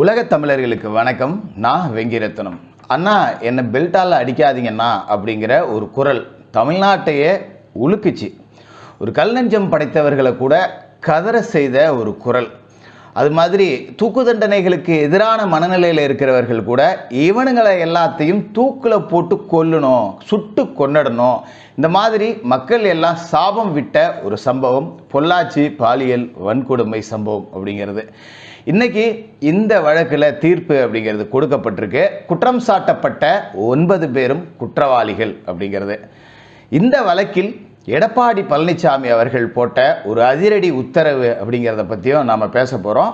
உலகத் தமிழர்களுக்கு வணக்கம். நான் வெங்கிரத்னம். அண்ணா என்னை பெல்ட்டால் அடிக்காதீங்கண்ணா அப்படிங்கிற ஒரு குரல் தமிழ்நாட்டையே உலுக்குச்சு. ஒரு கல் நெஞ்சம் படைத்தவர்களை கூட கதற செய்த ஒரு குரல். அது மாதிரி தூக்கு தண்டனைகளுக்கு எதிரான மனநிலையில் இருக்கிறவர்கள் கூட இவனுங்களை எல்லாத்தையும் தூக்கில் போட்டு கொல்லணும், சுட்டு கொன்னடணும், இந்த மாதிரி மக்கள் எல்லாம் சாபம் விட்ட ஒரு சம்பவம் பொள்ளாச்சி பாலியல் வன்கொடுமை சம்பவம் அப்படிங்கிறது. இன்னைக்கு இந்த வழக்கில் தீர்ப்பு அப்படிங்கிறது கொடுக்கப்பட்டிருக்கு. குற்றம் சாட்டப்பட்ட 9 பேரும் குற்றவாளிகள் அப்படிங்கிறது. இந்த வழக்கில் எடப்பாடி பழனிசாமி அவர்கள் போட்ட ஒரு அதிரடி உத்தரவு அப்படிங்கிறத பற்றியும் நாம் பேச போகிறோம்.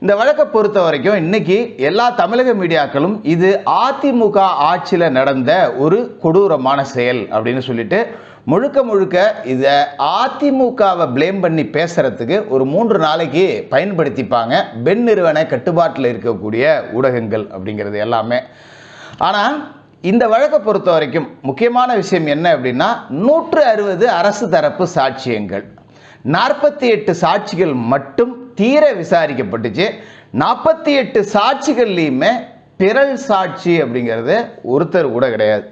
இந்த வழக்கை பொறுத்த வரைக்கும் இன்னைக்கு எல்லா தமிழக மீடியாக்களும் இது அதிமுக ஆட்சியில் நடந்த ஒரு கொடூரமான செயல் அப்படின்னு சொல்லிட்டு முழுக்க இதை அதிமுகவை பிளேம் பண்ணி பேசுறதுக்கு ஒரு 3 நாளைக்கு பயன்படுத்திப்பாங்க பென் நிறுவன கட்டுப்பாட்டில் இருக்கக்கூடிய ஊடகங்கள் அப்படிங்கிறது எல்லாமே. ஆனால் இந்த வழக்கை பொறுத்த வரைக்கும் முக்கியமான விஷயம் என்ன அப்படின்னா 160 அரசு தரப்பு சாட்சியங்கள், 48 சாட்சிகள் மட்டும் தீர விசாரிக்கப்பட்டுச்சு. 48 சாட்சிகள்லையுமே பிறல் சாட்சி அப்படிங்கிறது ஒருத்தர் கூட கிடையாது.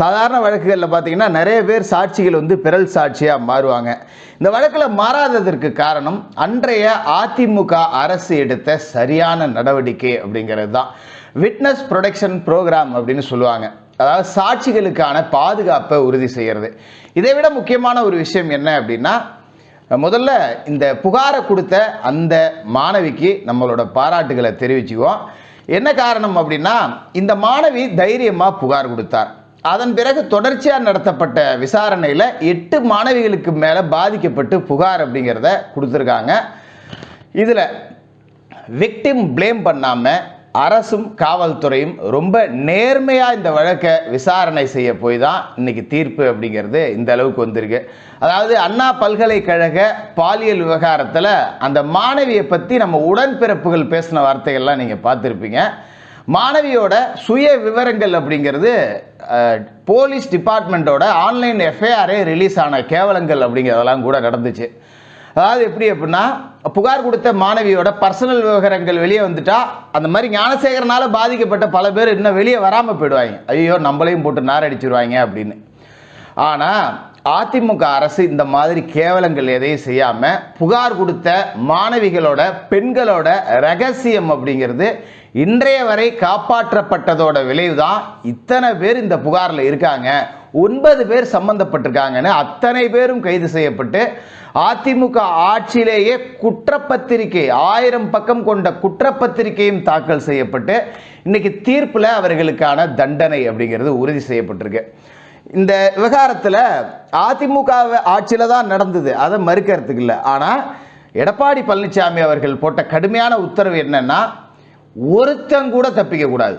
சாதாரண வழக்குகளில் பார்த்தீங்கன்னா நிறைய பேர் சாட்சிகள் பிறல் சாட்சியாக மாறுவாங்க. இந்த வழக்கில் மாறாததற்கு காரணம் அன்றைய அதிமுக அரசு எடுத்த சரியான நடவடிக்கை அப்படிங்கிறது தான். விட்னஸ் ப்ரொடெக்ஷன் ப்ரோக்ராம் அப்படின்னு சொல்லுவாங்க. அதாவது சாட்சிகளுக்கான பாதுகாப்பை உறுதி செய்கிறது. இதை விட முக்கியமான ஒரு விஷயம் என்ன அப்படின்னா, முதல்ல இந்த புகாரை கொடுத்த அந்த மாணவிக்கு நம்மளோட பாராட்டுகளை தெரிவிச்சுக்குவோம். என்ன காரணம் அப்படின்னா, இந்த மாணவி தைரியமாக புகார் கொடுத்தார். அதன் பிறகு தொடர்ச்சியாக நடத்தப்பட்ட விசாரணையில் 8 மாணவிகளுக்கு மேலே பாதிக்கப்பட்டு புகார் அப்படிங்கிறத கொடுத்துருக்காங்க. இதில் விக்டிம் பிளேம் பண்ணாமல் அரசும் காவல்துறையும் ரொம்ப நேர்மையாக இந்த வழக்கை விசாரணை செய்ய போய் தான் இன்னைக்கு தீர்ப்பு அப்படிங்கிறது இந்த அளவுக்கு வந்திருக்கு. அதாவது அண்ணா பல்கலைக்கழக பாலியல் விவகாரத்தில் அந்த மாணவியை பற்றி நம்ம உடன்பிறப்புகள் பேசின வார்த்தைகள்லாம் நீங்கள் பார்த்துருப்பீங்க. மாணவியோட சுய விவரங்கள் அப்படிங்கிறது போலீஸ் டிபார்ட்மெண்ட்டோட ஆன்லைன் எஃப்ஐஆரே ரிலீஸ் ஆன கேவலங்கள் அப்படிங்கிறதெல்லாம் கூட நடந்துச்சு. அதாவது எப்படி அப்படின்னா, புகார் கொடுத்த மாணவியோட பர்சனல் விவகாரங்கள் வெளியே வந்துட்டா அந்த மாதிரி ஞானசேகரனால பாதிக்கப்பட்ட பல பேர் இன்னும் வெளியே வராமல் போயிடுவாங்க. ஐயோ நம்மளையும் போட்டு நாரடிச்சிருவாங்க அப்படின்னு. ஆனால் அதிமுக அரசு இந்த மாதிரி கேவலங்கள் எதையும் செய்யாமல் புகார் கொடுத்த மாணவிகளோட பெண்களோட ரகசியம் அப்படிங்கிறது இன்றைய வரை காப்பாற்றப்பட்டதோட விளைவுதான் இத்தனை பேர் இந்த புகாரில் இருக்காங்க. 9 பேர் சம்பந்தப்பட்டிருக்காங்கன்னு அத்தனை பேரும் கைது செய்யப்பட்டு அதிமுக ஆட்சியிலேயே குற்றப்பத்திரிகை 1000 பக்கம் கொண்ட குற்றப்பத்திரிகையும் தாக்கல் செய்யப்பட்டு இன்னைக்கு தீர்ப்பில் அவர்களுக்கான தண்டனை அப்படிங்கிறது உறுதி செய்யப்பட்டிருக்கு. இந்த விவகாரத்தில் அதிமுக ஆட்சியில் தான் நடந்தது, அதை மறுக்கிறதுக்கு இல்லை. ஆனால் எடப்பாடி பழனிசாமி அவர்கள் போட்ட கடுமையான உத்தரவு என்னன்னா, ஒருத்தங்கூட தப்பிக்க கூடாது,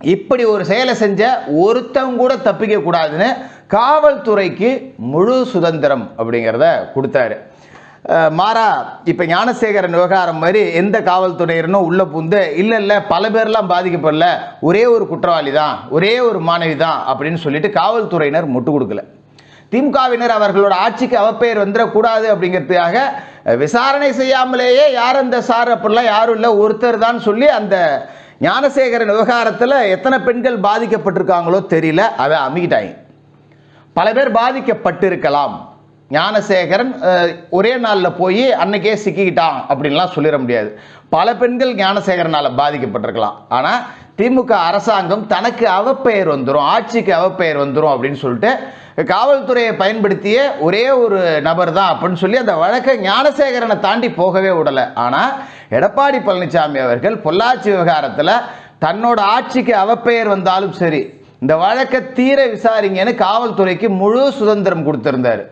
இப்படி ஒரு செயலை செஞ்ச ஒருத்தங்கூட தப்பிக்க கூடாதுன்னு காவல்துறைக்கு முழு சுதந்திரம் அப்படிங்கிறத கொடுத்தாரு. மாறா இப்போ ஞானசேகரன் விவகாரம் மாதிரி எந்த காவல்துறையினரும் உள்ள புந்து இல்லை பல பேர்லாம் பாதிக்கப்படல, ஒரே ஒரு குற்றவாளி தான், ஒரே ஒரு மாணவி தான் அப்படின்னு சொல்லிட்டு காவல்துறையினர் முட்டு கொடுக்கல. திமுகவினர் அவர்களோட ஆட்சிக்கு அவப்பெயர் வந்துடக்கூடாது அப்படிங்கிறதுக்காக விசாரணை செய்யாமலேயே யார் அந்த சார் அப்படிலாம் யாரும் இல்லை, ஒருத்தர் தான் சொல்லி அந்த ஞானசேகரன் விவகாரத்தில் எத்தனை பெண்கள் பாதிக்கப்பட்டிருக்காங்களோ தெரியல, அதை அமுக்கிட்டாங்க. பல பேர் பாதிக்கப்பட்டிருக்கலாம். ஞானசேகரன் ஒரே நாளில் போய் அன்னைக்கே சிக்கிக்கிட்டான் அப்படின்லாம் சொல்லிட முடியாது. பல பெண்கள் ஞானசேகரனால் பாதிக்கப்பட்டிருக்கலாம். ஆனால் திமுக அரசாங்கம் தனக்கு அவப்பெயர் வந்துடும், ஆட்சிக்கு அவப்பெயர் வந்துடும் அப்படின்னு சொல்லிட்டு காவல்துறையை பயன்படுத்திய ஒரே ஒரு நபர் தான் அப்படின்னு சொல்லி அந்த வழக்கை ஞானசேகரனை தாண்டி போகவே விடலை. ஆனால் எடப்பாடி பழனிசாமி அவர்கள் பொள்ளாச்சி விவகாரத்தில் தன்னோட ஆட்சிக்கு அவப்பெயர் வந்தாலும் சரி, இந்த வழக்கை தீர விசாரிங்கன்னு காவல்துறைக்கு முழு சுதந்திரம் கொடுத்திருந்தார்.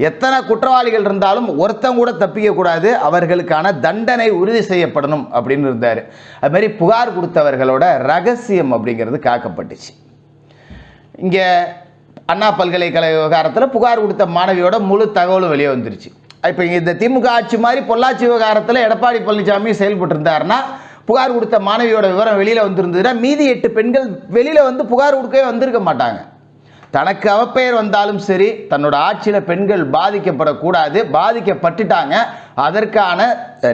எத்தனை குற்றவாளிகள் இருந்தாலும் ஒருத்தங்க கூட தப்பிக்க கூடாது, அவர்களுக்கான தண்டனை உறுதி செய்யப்படணும் அப்படின்னு இருந்தார். அது மாதிரி புகார் கொடுத்தவர்களோட ரகசியம் அப்படிங்கிறது காக்கப்பட்டுச்சு. இங்கே அண்ணா பல்கலைக்கழக விவகாரத்தில் புகார் கொடுத்த மாணவியோட முழு தகவலும் வெளியே வந்துருச்சு. இப்போ இந்த திமுக ஆட்சி மாதிரி பொள்ளாச்சி விவகாரத்தில் எடப்பாடி பழனிசாமி செயல்பட்டு இருந்தாருன்னா, புகார் கொடுத்த மாணவியோட விவரம் வெளியில் வந்திருந்ததுன்னா மீதி 8 பெண்கள் வெளியில் புகார் கொடுக்கவே வந்திருக்க மாட்டாங்க. தனக்கு அவப்பெயர் வந்தாலும் சரி, தன்னோட ஆட்சியில் பெண்கள் பாதிக்கப்படக்கூடாது, பாதிக்கப்பட்டுட்டாங்க, அதற்கான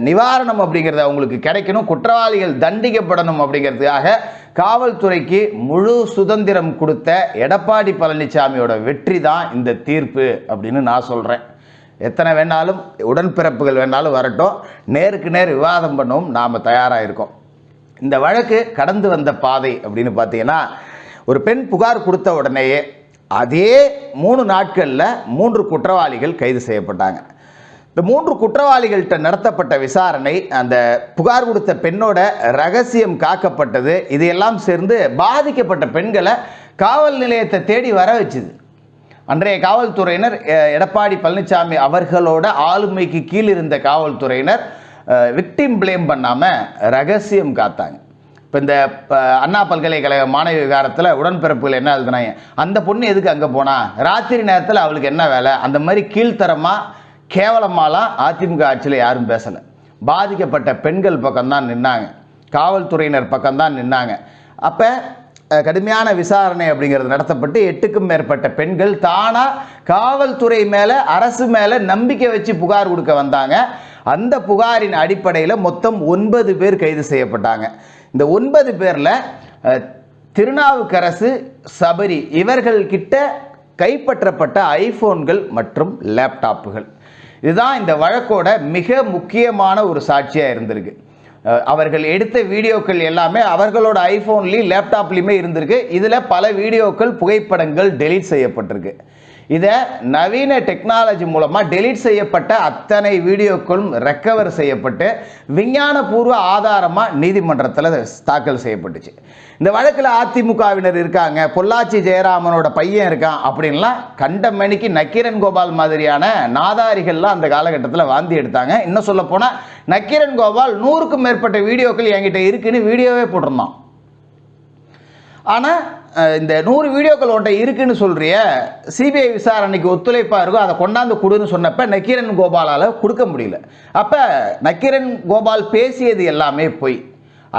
நிவாரணம் அப்படிங்கிறது அவங்களுக்கு கிடைக்கணும், குற்றவாளிகள் தண்டிக்கப்படணும் அப்படிங்கிறதுக்காக காவல்துறைக்கு முழு சுதந்திரம் கொடுத்த எடப்பாடி பழனிசாமியோட வெற்றி தான் இந்த தீர்ப்பு அப்படின்னு நான் சொல்கிறேன். எத்தனை வேணாலும் உடன்பிறப்புகள் வேணாலும் வரட்டும், நேருக்கு நேர் விவாதம் பண்ணவும் நாம் தயாராக இருக்கோம். இந்த வழக்கு கடந்து வந்த பாதை அப்படின்னு பார்த்தீங்கன்னா, ஒரு பெண் புகார் கொடுத்த உடனேயே அதே 3 நாட்களில் 3 குற்றவாளிகள் கைது செய்யப்பட்டாங்க. இந்த 3 குற்றவாளிகள்கிட்ட நடத்தப்பட்ட விசாரணை, அந்த புகார் கொடுத்த பெண்ணோட ரகசியம் காக்கப்பட்டது, இதையெல்லாம் சேர்ந்து பாதிக்கப்பட்ட பெண்களை காவல் நிலையத்தை தேடி வர வச்சுது. அன்றைய காவல்துறையினர், எடப்பாடி பழனிசாமி அவர்களோட ஆளுமைக்கு கீழ் இருந்த காவல்துறையினர் விக்டிம் பிளேம் பண்ணாமல் ரகசியம் காத்தாங்க. இப்போ இந்த அண்ணா பல்கலைக்கழக மாணவி விவகாரத்தில் உடன்பிறப்புகள் என்ன எழுதுனாங்க, அந்த பொண்ணு எதுக்கு அங்கே போனா, ராத்திரி நேரத்தில் அவளுக்கு என்ன வேலை, அந்த மாதிரி கீழ்த்தரமாக கேவலமாலாம் அதிமுக ஆட்சியில் யாரும் பேசலை. பாதிக்கப்பட்ட பெண்கள் பக்கம்தான் நின்னாங்க, காவல்துறையினர் பக்கம்தான் நின்னாங்க. அப்போ கடுமையான விசாரணை அப்படிங்கிறது நடத்தப்பட்டு 8க்கும் மேற்பட்ட பெண்கள் தானாக காவல்துறை மேலே, அரசு மேலே நம்பிக்கை வச்சு புகார் கொடுக்க வந்தாங்க. அந்த புகாரின் அடிப்படையில் மொத்தம் 9 பேர் கைது செய்யப்பட்டாங்க. இந்த 9 பேரில் திருநாவுக்கரசு, சபரி இவர்கள்கிட்ட கைப்பற்றப்பட்ட ஐஃபோன்கள் மற்றும் லேப்டாப்புகள், இதுதான் இந்த வழக்கோட மிக முக்கியமான ஒரு சாட்சியாக இருந்திருக்கு. அவர்கள் எடுத்த வீடியோக்கள் எல்லாமே அவர்களோட ஐஃபோன்லேயும் லேப்டாப்லேயுமே இருந்திருக்கு. இதில் பல வீடியோக்கள், புகைப்படங்கள் டெலீட் செய்யப்பட்டிருக்கு. இதை நவீன டெக்னாலஜி மூலமாக டெலீட் செய்யப்பட்ட அத்தனை வீடியோக்களும் ரெக்கவர் செய்யப்பட்டு விஞ்ஞானபூர்வ ஆதாரமாக நீதிமன்றத்தில் தாக்கல் செய்யப்பட்டுச்சு. இந்த வழக்கில் அதிமுகவினர் இருக்காங்க, பொள்ளாச்சி ஜெயராமனோட பையன் இருக்கான் அப்படின்லாம் கண்டமணிக்கு நக்கீரன் கோபால் மாதிரியான நாதாரிகள்லாம் அந்த காலகட்டத்தில் வாந்தி எடுத்தாங்க. இன்னும் சொல்ல போனால் நக்கீரன் கோபால் 100க்கும் மேற்பட்ட வீடியோக்கள் என்கிட்ட இருக்குன்னு வீடியோவே போட்டிருந்தான். ஆனால் இந்த 100 வீடியோக்கள் ஒன்றை இருக்குன்னு சொல்கிறிய, சிபிஐ விசாரணைக்கு ஒத்துழைப்பாக இருக்கும், அதை கொண்டாந்து கொடுன்னு சொன்னப்போ நக்கீரன் கோபாலால் கொடுக்க முடியல. அப்போ நக்கீரன் கோபால் பேசியது எல்லாமே பொய்.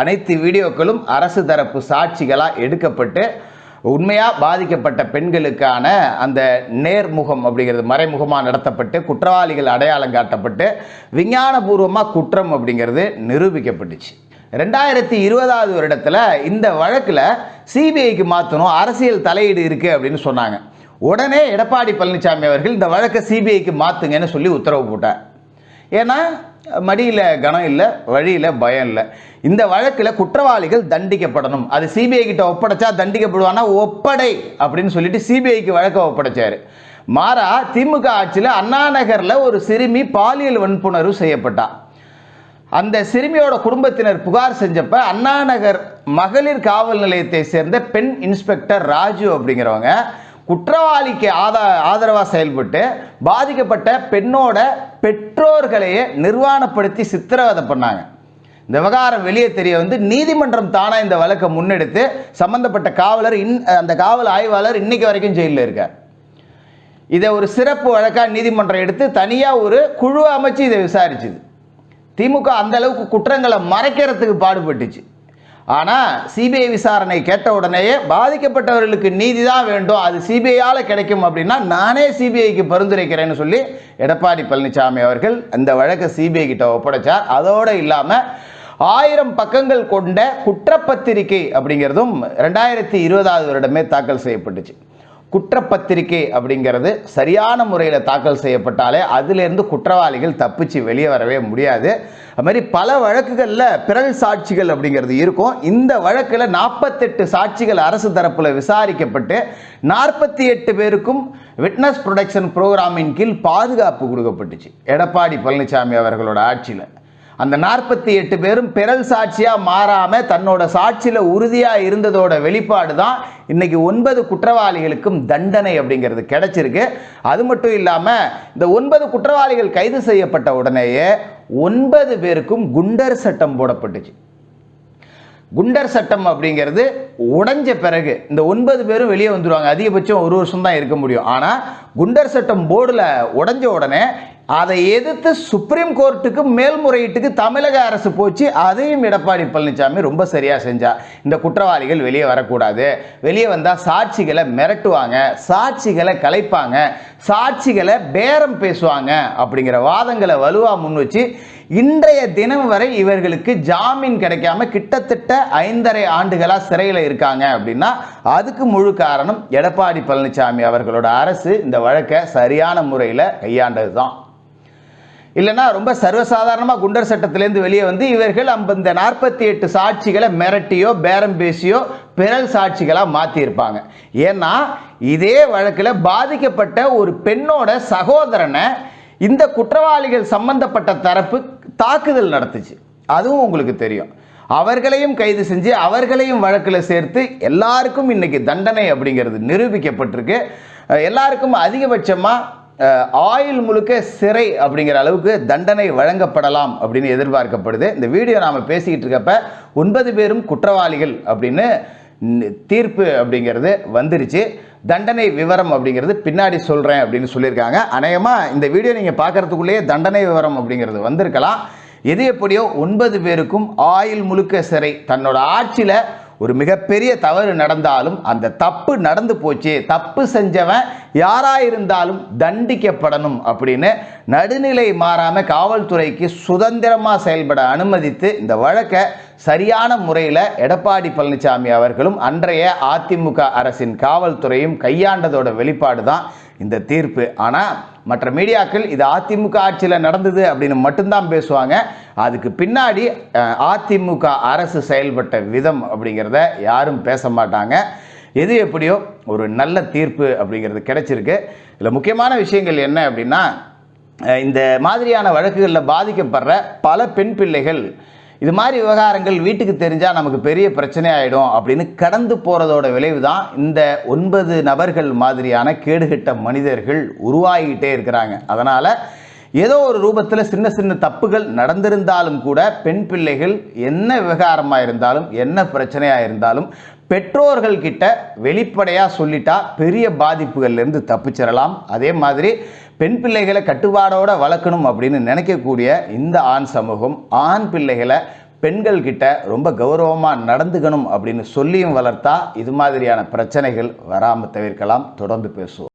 அனைத்து வீடியோக்களும் அரசு தரப்பு சாட்சிகளாக எடுக்கப்பட்டு உண்மையாக பாதிக்கப்பட்ட பெண்களுக்கான அந்த நேர்முகம் அப்படிங்கிறது மறைமுகமாக நடத்தப்பட்டு குற்றவாளிகள் அடையாளம் காட்டப்பட்டு விஞ்ஞானபூர்வமாக குற்றம் அப்படிங்கிறது நிரூபிக்கப்பட்டுச்சு. 2020 வருடத்தில் இந்த வழக்கில் சிபிஐக்கு மாற்றணும், அரசியல் தலையீடு இருக்குது அப்படின்னு சொன்னாங்க. உடனே எடப்பாடி பழனிசாமி அவர்கள் இந்த வழக்கை சிபிஐக்கு மாற்றுங்கன்னு சொல்லி உத்தரவு போட்டார். ஏன்னா மடியில் கனம் இல்லை, வழியில் பயம் இல்லை. இந்த வழக்கில் குற்றவாளிகள் தண்டிக்கப்படணும், அது சிபிஐ கிட்ட ஒப்படைச்சா தண்டிக்கப்படுவானா, ஒப்படை அப்படின்னு சொல்லிட்டு சிபிஐக்கு வழக்கை ஒப்படைச்சார். மாறா திமுக ஆட்சியில் அண்ணா நகரில் ஒரு சிறுமி பாலியல் வன்புணர்வு செய்யப்பட்டா. அந்த சிறுமியோட குடும்பத்தினர் புகார் செஞ்சப்ப அண்ணா நகர் மகளிர் காவல் நிலையத்தை சேர்ந்த பெண் இன்ஸ்பெக்டர் ராஜு அப்படிங்கிறவங்க குற்றவாளிக்கு ஆதரவாக செயல்பட்டு பாதிக்கப்பட்ட பெண்ணோட பெற்றோர்களையே நிர்வாணப்படுத்தி சித்திரவதை பண்ணாங்க. இந்த விவகாரம் வெளியே தெரிய வந்து நீதிமன்றம் தானா இந்த வழக்கை முன்னெடுத்து சம்பந்தப்பட்ட காவலர் அந்த காவல் ஆய்வாளர் இன்னைக்கு வரைக்கும் ஜெயிலில் இருக்கார். இதை ஒரு சிறப்பு வழக்காக நீதிமன்றம் எடுத்து தனியாக ஒரு குழு அமைச்சு இதை விசாரிச்சுது. திமுக அந்த அளவுக்கு குற்றங்களை மறைக்கிறதுக்கு பாடுபட்டுச்சு. ஆனால் சிபிஐ விசாரணை கேட்ட உடனேயே பாதிக்கப்பட்டவர்களுக்கு நீதி தான் வேண்டும், அது சிபிஐயால் கிடைக்கும் அப்படின்னா நானே சிபிஐக்கு பரிந்துரைக்கிறேன்னு சொல்லி எடப்பாடி பழனிசாமி அவர்கள் அந்த வழக்கை சிபிஐ கிட்ட ஒப்படைச்சார். அதோடு இல்லாமல் 1000 பக்கங்கள் கொண்ட குற்றப்பத்திரிகை அப்படிங்கிறதும் 2020 வருடமே தாக்கல் செய்யப்பட்டுச்சு. குற்றப்பத்திரிகை அப்படிங்கிறது சரியான முறையில் தாக்கல் செய்யப்பட்டாலே அதிலிருந்து குற்றவாளிகள் தப்பிச்சு வெளியே வரவே முடியாது. அது மாதிரி பல வழக்குகளில் பிறல் சாட்சிகள் அப்படிங்கிறது இருக்கும். இந்த வழக்கில் 48 சாட்சிகள் அரசு தரப்பில் விசாரிக்கப்பட்டு 48 பேருக்கும் விட்னஸ் ப்ரொடெக்ஷன் ப்ரோக்ராமின் கீழ் பாதுகாப்பு கொடுக்கப்பட்டுச்சு எடப்பாடி பழனிசாமி அவர்களோட ஆட்சியில். அந்த 48 பேரும் பிறல் சாட்சியாக மாறாமல் தன்னோட சாட்சியில் உறுதியாக இருந்ததோட வெளிப்பாடு தான் இன்னைக்கு 9 குற்றவாளிகளுக்கும் தண்டனை அப்படிங்கிறது கிடைச்சிருக்கு. அது மட்டும் இல்லாமல் இந்த 9 குற்றவாளிகள் கைது செய்யப்பட்ட உடனேயே 9 பேருக்கும் குண்டர் சட்டம் போடப்பட்டுச்சு. குண்டர் சட்டம் அப்படிங்கிறது உடைஞ்ச பிறகு இந்த 9 பேரும் வெளியே வந்துடுவாங்க, அதிகபட்சம் 1 வருஷம் தான் இருக்க முடியும். ஆனால் குண்டர் சட்டம் போர்டில் உடைஞ்ச உடனே அதை எதிர்த்து சுப்ரீம் கோர்ட்டுக்கு மேல்முறையீட்டுக்கு தமிழக அரசு போச்சு. அதையும் எடப்பாடி பழனிசாமி ரொம்ப சரியாக செஞ்சார். இந்த குற்றவாளிகள் வெளியே வரக்கூடாது, வெளியே வந்தால் சாட்சிகளை மிரட்டுவாங்க, சாட்சிகளை கலைப்பாங்க, சாட்சிகளை பேரம் பேசுவாங்க அப்படிங்கிற வாதங்களை வலுவாக முன் வச்சு இன்றைய தினம் வரை இவர்களுக்கு ஜாமீன் கிடைக்காம கிட்டத்தட்ட 5.5 ஆண்டுகளாக சிறையில் இருக்காங்க. அப்படின்னா அதுக்கு முழு காரணம் எடப்பாடி பழனிசாமி அவர்களோட அரசு இந்த வழக்கை சரியான முறையில் கையாண்டது தான். இல்லைன்னா ரொம்ப சர்வசாதாரணமாக குண்டர் சட்டத்திலேருந்து வெளியே வந்து இவர்கள் இந்த 48 சாட்சிகளை மிரட்டியோ பேரம் பேசியோ பிறல் சாட்சிகளாக மாற்றியிருப்பாங்க. ஏன்னா இதே வழக்கில் பாதிக்கப்பட்ட ஒரு பெண்ணோட சகோதரனை இந்த குற்றவாளிகள் சம்பந்தப்பட்ட தரப்பு தாக்குதல் நடத்துச்சு. அதுவும் உங்களுக்கு தெரியும். அவர்களையும் கைது செஞ்சு அவர்களையும் வழக்கில் சேர்த்து எல்லாருக்கும் இன்னைக்கு தண்டனை அப்படிங்கிறது நிரூபிக்கப்பட்டிருக்கு. எல்லாருக்கும் அதிகபட்சமாக ஆயுள் முழுக்க சிறை அப்படிங்கிற அளவுக்கு தண்டனை வழங்கப்படலாம் அப்படின்னு எதிர்பார்க்கப்படுது. இந்த வீடியோ நாம் பேசிக்கிட்டு இருக்கப்ப 9 பேரும் குற்றவாளிகள் அப்படின்னு தீர்ப்பு அப்படிங்கிறது வந்துருச்சு. தண்டனை விவரம் அப்படிங்கிறது பின்னாடி சொல்கிறேன் அப்படின்னு சொல்லியிருக்காங்க. அநேகமாக இந்த வீடியோ நீங்கள் பார்க்குறதுக்குள்ளேயே தண்டனை விவரம் அப்படிங்கிறது வந்திருக்கலாம். எது எப்படியோ 9 பேருக்கும் ஆயுள் முழுக்க சிறை. தன்னோட ஆட்சியில் ஒரு மிகப்பெரிய தவறு நடந்தாலும் அந்த தப்பு நடந்து போச்சு, தப்பு செஞ்சவன் யாராயிருந்தாலும் தண்டிக்கப்படணும் அப்படின்னு நடுநிலை மாறாமல் காவல்துறைக்கு சுதந்திரமாக செயல்பட அனுமதித்து இந்த வழக்கை சரியான முறையில் எடப்பாடி பழனிசாமி அவர்களும் அன்றைய அதிமுக அரசின் காவல்துறையும் கையாண்டதோட வெளிப்பாடு தான் இந்த தீர்ப்பு. ஆனால் மற்ற மீடியாக்கள் இது அதிமுக ஆட்சியில் நடந்தது அப்படின்னு மட்டும்தான் பேசுவாங்க. அதுக்கு பின்னாடி அதிமுக அரசு செயல்பட்ட விதம் அப்படிங்கிறத யாரும் பேச மாட்டாங்க. எது எப்படியோ ஒரு நல்ல தீர்ப்பு அப்படிங்கிறது கிடைச்சிருக்கு. இதில் முக்கியமான விஷயங்கள் என்ன அப்படின்னா, இந்த மாதிரியான வழக்குகளில் பாதிக்கப்படுற பல பெண் பிள்ளைகள் இது மாதிரி விவகாரங்கள் வீட்டுக்கு தெரிஞ்சால் நமக்கு பெரிய பிரச்சனை ஆகிடும் அப்படின்னு கடந்து போகிறதோட விளைவு தான் இந்த 9 நபர்கள் மாதிரியான கேடுகட்ட மனிதர்கள் உருவாகிக்கிட்டே இருக்கிறாங்க. அதனால் ஏதோ ஒரு ரூபத்தில் சின்ன சின்ன தப்புகள் நடந்திருந்தாலும் கூட பெண் பிள்ளைகள் என்ன விவகாரமாக இருந்தாலும் என்ன பிரச்சனையாக இருந்தாலும் பெற்றோர்கள் கிட்ட வெளிப்படையாக சொல்லிட்டா பெரிய பாதிப்புகள்லேருந்து தப்பிச்சிடலாம். அதே மாதிரி பெண் பிள்ளைகளை கட்டுப்பாடோடு வளர்க்கணும் அப்படின்னு நினைக்கக்கூடிய இந்த ஆண் சமூகம் ஆண் பிள்ளைகளை பெண்கள் கிட்ட ரொம்ப கௌரவமாக நடந்துக்கணும் அப்படின்னு சொல்லியும் வளர்த்தா இது மாதிரியான பிரச்சனைகள் வராமல் தவிர்க்கலாம். தொடர்ந்து பேசுவோம்.